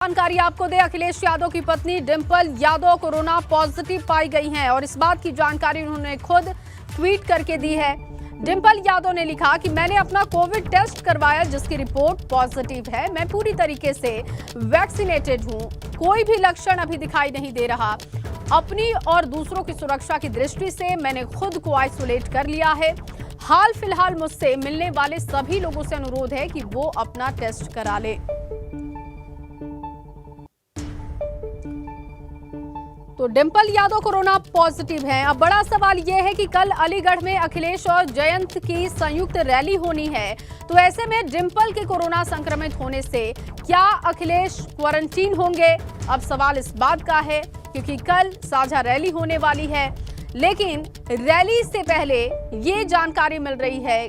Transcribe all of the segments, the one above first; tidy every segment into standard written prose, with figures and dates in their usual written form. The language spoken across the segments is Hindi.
जानकारी आपको दे, अखिलेश यादव की पत्नी डिंपल यादव कोरोना पॉजिटिव पाई गई हैं और इस बात की जानकारी उन्होंने खुद ट्वीट करके दी है। डिंपल यादव ने लिखा कि मैंने अपना कोविड टेस्ट करवाया जिसकी रिपोर्ट पॉजिटिव है। मैं पूरी तरीके से वैक्सीनेटेड हूं, कोई भी लक्षण अभी दिखाई नहीं दे रहा। अपनी और दूसरों की सुरक्षा की दृष्टि से मैंने खुद को आइसोलेट कर लिया है। हाल फिलहाल मुझसे मिलने वाले सभी लोगों से अनुरोध है कि वो अपना टेस्ट करा ले। तो डिंपल यादव कोरोना पॉजिटिव हैं। अब बड़ा सवाल यह है कि कल अलीगढ़ में अखिलेश और जयंत की संयुक्त रैली होनी है, तो ऐसे में डिंपल के कोरोना संक्रमित होने से क्या अखिलेश क्वारंटीन होंगे? अब सवाल इस बात का है क्योंकि कल साझा रैली होने वाली है, लेकिन रैली से पहले ये जानकारी मिल रही है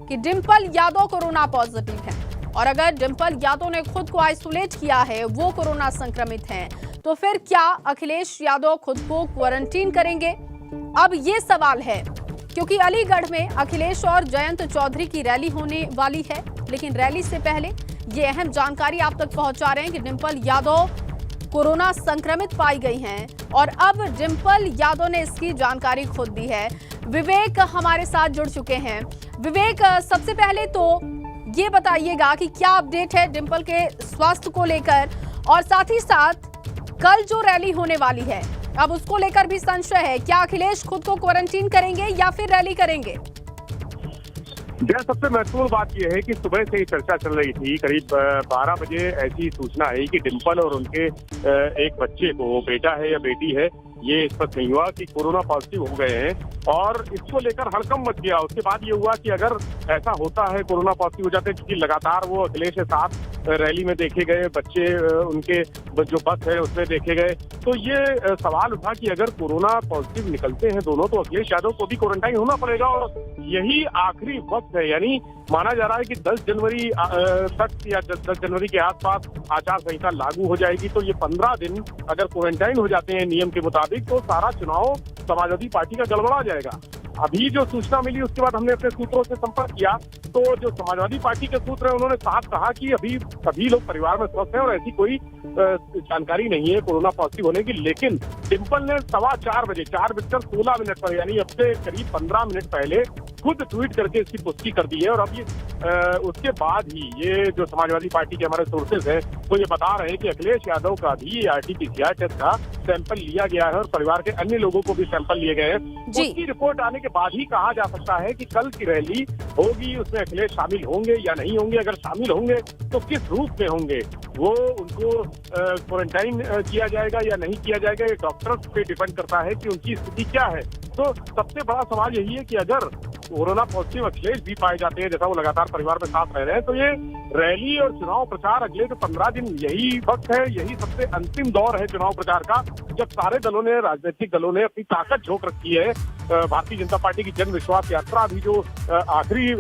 कि डिंपल यादव कोरोना पॉजिटिव है और अगर डिंपल यादव ने खुद को आइसोलेट किया है, वो कोरोना संक्रमित हैं, तो फिर क्या अखिलेश यादव खुद को क्वारंटीन करेंगे? अब ये सवाल है क्योंकि अलीगढ़ में अखिलेश और जयंत चौधरी की रैली होने वाली है, लेकिन रैली से पहले ये अहम जानकारी आप तक पहुंचा रहे हैं कि डिंपल यादव कोरोना संक्रमित पाई गई हैं और अब डिंपल यादव ने इसकी जानकारी खुद दी है। विवेक हमारे साथ जुड़ चुके हैं। विवेक, सबसे पहले तो ये बताइएगा कि क्या अपडेट है डिंपल के स्वास्थ्य को लेकर, और साथ ही साथ कल जो रैली होने वाली है अब उसको लेकर भी संशय है, क्या अखिलेश खुद को क्वारंटीन करेंगे या फिर रैली करेंगे? सबसे महत्वपूर्ण बात यह है कि सुबह से ही चर्चा चल रही थी, करीब 12 बजे ऐसी सूचना आई कि डिंपल और उनके एक बच्चे को, बेटा है या बेटी है ये स्पष्ट नहीं हुआ, कि कोरोना पॉजिटिव हो गए हैं और इसको लेकर हड़कंप मच गया। उसके बाद ये हुआ कि अगर ऐसा होता है, कोरोना पॉजिटिव हो जाते हैं, क्योंकि लगातार वो अखिलेश के साथ रैली में देखे गए, बच्चे उनके जो बस है उसमें देखे गए, तो ये सवाल उठा कि अगर कोरोना पॉजिटिव निकलते हैं दोनों तो अखिलेश यादव को भी क्वारंटाइन होना पड़ेगा और यही आखिरी वक्त है। यानी माना जा रहा है कि 10 जनवरी तक या 10 जनवरी के आसपास आचार संहिता लागू हो जाएगी, तो ये 15 दिन अगर क्वारंटाइन हो जाते हैं नियम के मुताबिक तो सारा चुनाव समाजवादी पार्टी का गड़बड़ा जाएगा। अभी जो सूचना मिली उसके बाद हमने अपने सूत्रों से संपर्क किया, तो जो समाजवादी पार्टी के सूत्र है उन्होंने साफ कहा कि अभी सभी लोग परिवार में स्वस्थ हैं और ऐसी कोई जानकारी नहीं है कोरोना पॉजिटिव होने की। लेकिन डिंपल ने 4:15 बजे 4:16 पर, यानी अब से करीब 15 मिनट पहले खुद ट्वीट करके इसकी पुष्टि कर दी है। और अब ये उसके बाद ही ये जो समाजवादी पार्टी के हमारे सोर्सेज हैं वो ये बता रहे हैं कि अखिलेश यादव का भी RT-PCR टेस्ट का सैंपल लिया गया है और परिवार के अन्य लोगों को भी सैंपल लिए गए हैं। उसकी रिपोर्ट आने के बाद ही कहा जा सकता है कि कल की रैली होगी, उसमें अखिलेश शामिल होंगे या नहीं होंगे। अगर शामिल होंगे तो किस रूप में होंगे, वो उनको क्वारंटाइन किया जाएगा या नहीं किया जाएगा, ये डॉक्टर्स पे डिपेंड करता है कि उनकी स्थिति क्या है। तो सबसे बड़ा सवाल यही है कि अगर कोरोना पॉजिटिव अखिलेश भी पाए जाते हैं, जैसा वो लगातार परिवार में साथ रह रहे हैं, तो ये रैली और चुनाव प्रचार अगले जो 15 दिन यही वक्त है, यही सबसे अंतिम दौर है चुनाव प्रचार का, जब सारे दलों ने, राजनीतिक दलों ने अपनी ताकत झोंक रखी है। भारतीय जनता पार्टी की जन विश्वास यात्रा भी जो आखिरी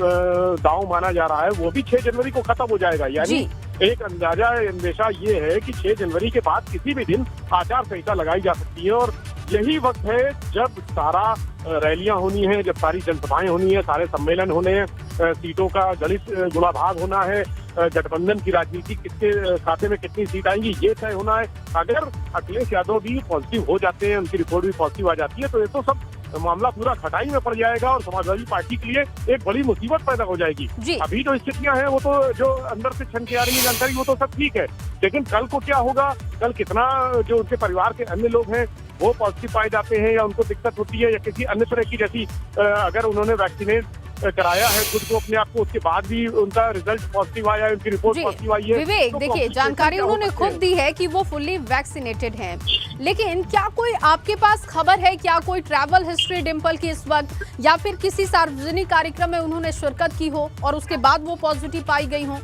दांव माना जा रहा है वो भी 6 जनवरी को खत्म हो जाएगा। यानी एक अंदेशा ये है कि 6 जनवरी के बाद किसी भी दिन आचार संहिता लगाई जा सकती है और यही वक्त है जब सारा रैलियां होनी है, जब सारी जनसभाएं होनी है, सारे सम्मेलन होने हैं, सीटों का गणित गुणाभाग होना है, गठबंधन की राजनीति किसके खाते में कितनी सीट आएंगी ये तय होना है। अगर अखिलेश यादव भी पॉजिटिव हो जाते हैं, उनकी रिपोर्ट भी पॉजिटिव आ जाती है, तो ये तो सब मामला पूरा खटाई में पड़ जाएगा और समाजवादी पार्टी के लिए एक बड़ी मुसीबत पैदा हो जाएगी। अभी जो स्थितियां हैं वो तो जो अंदर से छन के आ रही है जानकारी वो तो सब ठीक है, लेकिन कल को क्या होगा, कल कितना जो उनके परिवार के अन्य लोग हैं वो पॉजिटिव पाए जाते हैं या उनको दिक्कत होती है या किसी अन्य तरह की, जैसी अगर उन्होंने वैक्सीनेट कराया है खुद को अपने आप को, उसके बाद भी उनका रिजल्ट पॉजिटिव आया है, उनकी रिपोर्ट पॉजिटिव आई है। विवेक, तो देखिए जानकारी उन्होंने खुद दी है कि वो फुल्ली वैक्सीनेटेड हैं, लेकिन क्या कोई आपके पास खबर है, क्या कोई ट्रैवल हिस्ट्री डिंपल की इस वक्त या फिर किसी सार्वजनिक कार्यक्रम में उन्होंने शिरकत की हो और उसके बाद वो पॉजिटिव पाई गई हो?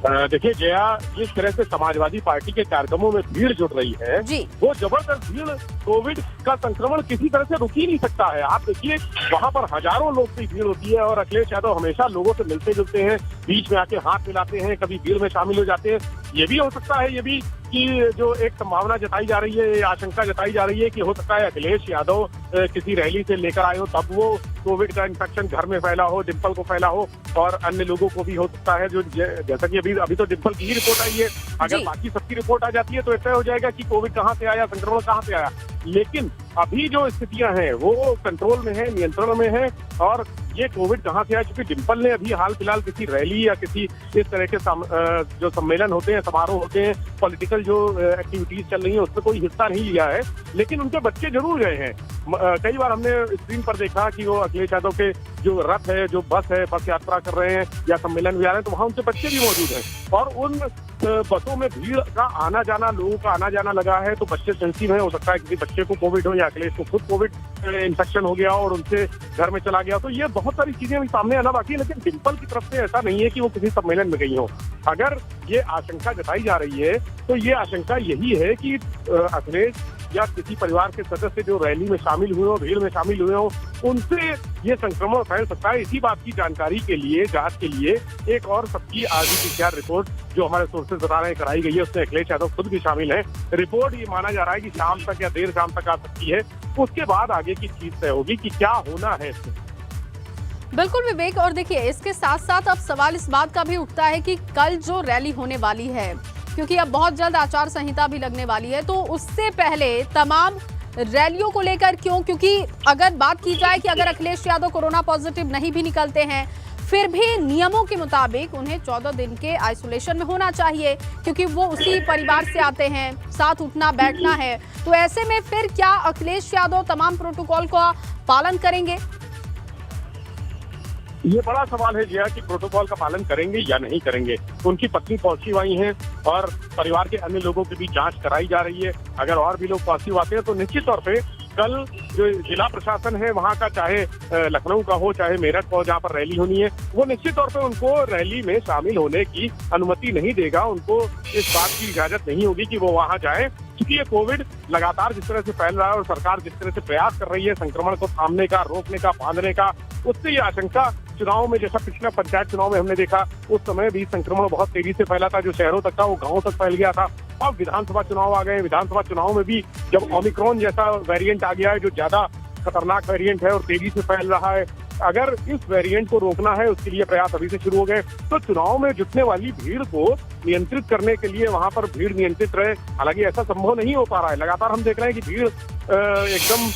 देखिए जया, जिस तरह से समाजवादी पार्टी के कार्यक्रमों में भीड़ जुट रही है वो जबरदस्त भीड़, कोविड का संक्रमण किसी तरह से रुक ही नहीं सकता है। आप देखिए वहां पर हजारों लोग की भीड़ होती है और अखिलेश यादव हमेशा लोगों से मिलते जुलते हैं, बीच में आके हाथ मिलाते हैं, कभी भीड़ में शामिल हो जाते हैं। ये भी हो सकता है, ये भी कि जो एक संभावना जताई जा रही है, आशंका जताई जा रही है कि हो सकता है अखिलेश यादव किसी रैली से लेकर आए हो, तब वो कोविड का इन्फेक्शन घर में फैला हो, डिम्पल को फैला हो और अन्य लोगों को भी हो सकता है। जो जैसा कि अभी तो डिम्पल की ही रिपोर्ट आई है, अगर बाकी सबकी रिपोर्ट आ जाती है तो ऐसा हो जाएगा कि कोविड कहाँ से आया, संक्रमण कहाँ से आया। लेकिन अभी जो स्थितियां हैं वो कंट्रोल में है, नियंत्रण में है। और ये कोविड कहाँ से आया, क्योंकि डिम्पल ने अभी हाल फिलहाल किसी रैली या किसी इस तरह के जो सम्मेलन होते हैं, समारोह होते हैं, पॉलिटिकल जो एक्टिविटीज चल रही है उसमें कोई हिस्सा नहीं लिया है। लेकिन उनके बच्चे जरूर गए हैं। कई बार हमने स्क्रीन पर देखा कि वो अखिलेश यादव के जो रथ है, जो बस है, बस यात्रा कर रहे हैं या सम्मेलन भी आ रहे हैं, तो वहाँ उनके बच्चे भी मौजूद हैं। और उन बसों में भीड़ का आना जाना, लोगों का आना जाना लगा है, तो बच्चे सेंसिटिव हैं। हो सकता है किसी बच्चे को कोविड हो या अखिलेश को खुद कोविड इन्फेक्शन हो गया और उनसे घर में चला गया। तो ये बहुत सारी चीजें अभी सामने आना बाकी है। लेकिन डिम्पल की तरफ से ऐसा नहीं है कि वो किसी सम्मेलन में गई हो। अगर ये आशंका जताई जा रही है तो ये आशंका यही है कि अखिलेश या किसी परिवार के सदस्य जो रैली में शामिल हुए हो, भीड़ में शामिल हुए हो, उनसे ये संक्रमण फैल सकता है। इसी बात की जानकारी के लिए, जांच के लिए एक और सबकी RT-PCR रिपोर्ट जो हमारे सोर्सेज बता रहे हैं कराई गई है, उसमें अखिलेश यादव खुद भी शामिल है। रिपोर्ट ये माना जा रहा है कि शाम तक या देर शाम तक आ सकती है। उसके बाद आगे की चीज तय होगी कि क्या होना है इसमें। बिल्कुल विवेक, और देखिए इसके साथ साथ अब सवाल इस बात का भी उठता है कि कल जो रैली होने वाली है, क्योंकि अब बहुत जल्द आचार संहिता भी लगने वाली है, तो उससे पहले तमाम रैलियों को लेकर क्यों? क्योंकि अगर बात की जाए कि अगर अखिलेश यादव कोरोना पॉजिटिव नहीं भी निकलते हैं, फिर भी नियमों के मुताबिक उन्हें 14 दिन के आइसोलेशन में होना चाहिए, क्योंकि वो उसी परिवार से आते हैं, साथ उठना बैठना है। तो ऐसे में फिर क्या अखिलेश यादव तमाम प्रोटोकॉल का पालन करेंगे? ये बड़ा सवाल है जया कि प्रोटोकॉल का पालन करेंगे या नहीं करेंगे। उनकी पत्नी पॉजिटिव आई हैं और परिवार के अन्य लोगों की भी जांच कराई जा रही है। अगर और भी लोग पॉजिटिव आते हैं तो निश्चित तौर पे कल जो जिला प्रशासन है वहाँ का, चाहे लखनऊ का हो चाहे मेरठ का हो, जहाँ पर रैली होनी है, वो निश्चित तौर पे उनको रैली में शामिल होने की अनुमति नहीं देगा। उनको इस बात की इजाजत नहीं होगी कि वो वहाँ जाए, क्योंकि ये कोविड लगातार जिस तरह से फैल रहा है और सरकार जिस तरह से प्रयास कर रही है संक्रमण को थामने का, रोकने का, बांधने का, उससे ये आशंका चुनाव में, जैसा पिछले पंचायत चुनाव में हमने देखा, उस समय भी संक्रमण बहुत तेजी से फैला था। जो शहरों तक था वो गांवों तक फैल गया था। अब विधानसभा चुनाव आ गए। विधानसभा चुनाव में भी जब ओमिक्रॉन जैसा वेरिएंट आ गया है, जो ज्यादा खतरनाक वेरिएंट है और तेजी से फैल रहा है, अगर इस वेरिएंट को रोकना है, उसके लिए प्रयास अभी से शुरू हो गए। तो चुनाव में जुटने वाली भीड़ को नियंत्रित करने के लिए वहां पर भीड़ नियंत्रित रहे। हालांकि ऐसा संभव नहीं हो पा रहा है। लगातार हम देख रहे हैं कि भीड़ एकदम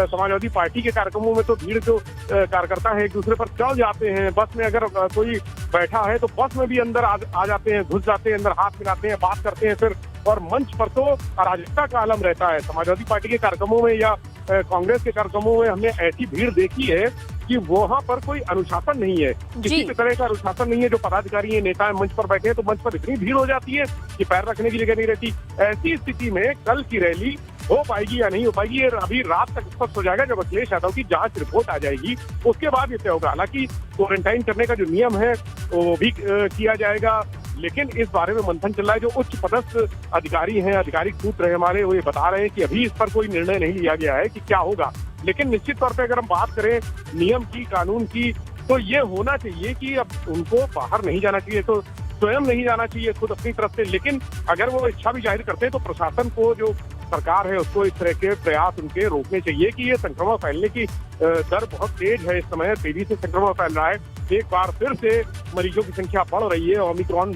समाजवादी पार्टी के कार्यक्रमों में तो भीड़ जो कार्यकर्ता है एक दूसरे पर चढ़ जाते हैं। बस में अगर कोई बैठा है तो बस में भी अंदर आ जाते हैं, घुस जाते हैं अंदर, हाथ मिलाते हैं, बात करते हैं फिर। और मंच पर तो अराजकता का आलम रहता है। समाजवादी पार्टी के कार्यक्रमों में या कांग्रेस के कार्यक्रमों में हमने ऐसी भीड़ देखी है कि वहाँ पर कोई अनुशासन नहीं है, किसी भी तरह का अनुशासन नहीं है। जो पदाधिकारी है, नेता है, मंच पर बैठे हैं तो मंच पर इतनी भीड़ हो जाती है कि पैर रखने की जगह नहीं रहती। ऐसी स्थिति में कल की रैली हो पाएगी या नहीं हो पाएगी, ये अभी रात तक स्पष्ट हो जाएगा। जब अखिलेश यादव की जांच रिपोर्ट आ जाएगी उसके बाद ये तय होगा। हालांकि क्वारंटाइन करने का जो नियम है वो भी किया जाएगा, लेकिन इस बारे में मंथन चल रहा है। जो उच्च पदस्थ अधिकारी हैं, आधिकारिक सूत्र हैं हमारे, वो ये बता रहे हैं कि अभी इस पर कोई निर्णय नहीं लिया गया है कि क्या होगा। लेकिन निश्चित तौर पे अगर हम बात करें नियम की, कानून की, तो ये होना चाहिए कि अब उनको बाहर नहीं जाना चाहिए, तो स्वयं नहीं जाना चाहिए खुद अपनी तरफ से। लेकिन अगर वो इच्छा भी जाहिर करते हैं तो प्रशासन को, जो सरकार है, उसको इस तरह के प्रयास उनके रोकने चाहिए कि ये संक्रमण फैलने की दर बहुत तेज है। इस समय तेजी से संक्रमण फैल रहा है। एक बार फिर से मरीजों की संख्या बढ़ रही है। ओमिक्रॉन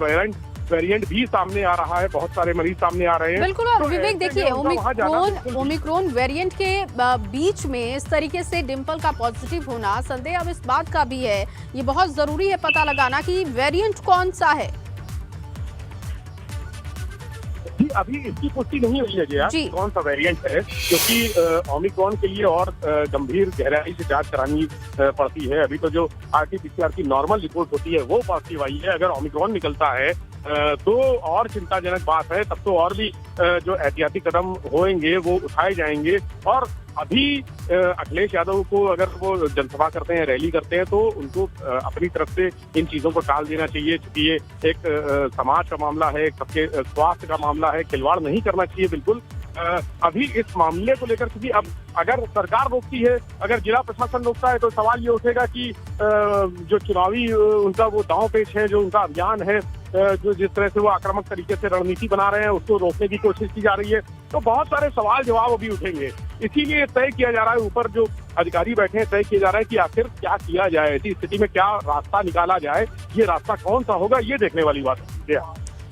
वेरिएंट भी सामने आ रहा है, बहुत सारे मरीज सामने आ रहे हैं। बिल्कुल। और विवेक देखिए, ओमिक्रॉन वेरिएंट के बीच में इस तरीके से डिम्पल का पॉजिटिव होना, संदेह अब इस बात का भी है, ये बहुत जरूरी है पता लगाना कि वेरिएंट कौन सा है। अभी इसकी पुष्टि नहीं हुई है जी कौन सा वेरिएंट है, क्योंकि ओमिक्रॉन के लिए और गंभीर गहराई से जांच करानी पड़ती है। अभी तो जो RT-PCR की नॉर्मल रिपोर्ट होती है वो पॉजिटिव आई है। अगर ओमिक्रॉन निकलता है तो और चिंताजनक बात है। तब तो और भी जो एहतियाती कदम होंगे वो उठाए जाएंगे। और अभी अखिलेश यादव को अगर वो जनसभा करते हैं, रैली करते हैं, तो उनको अपनी तरफ से इन चीजों को टाल देना चाहिए, क्योंकि ये एक समाज का मामला है, सबके स्वास्थ्य का मामला है, खिलवाड़ नहीं करना चाहिए बिल्कुल। अभी इस मामले को लेकर, क्योंकि अब अगर सरकार रोकती है, अगर जिला प्रशासन रोकता है, तो सवाल ये उठेगा कि जो चुनावी उनका वो दांव पेच है, जो उनका अभियान है, जो जिस तरह से वो आक्रामक तरीके से रणनीति बना रहे हैं उसको रोकने की कोशिश की जा रही है। तो बहुत सारे सवाल जवाब अभी उठेंगे, इसीलिए तय किया जा रहा है, ऊपर जो अधिकारी बैठे हैं तय किया जा रहा है कि आखिर क्या किया जाए, ऐसी स्थिति में क्या रास्ता निकाला जाए, ये रास्ता कौन सा होगा, ये देखने वाली बात है।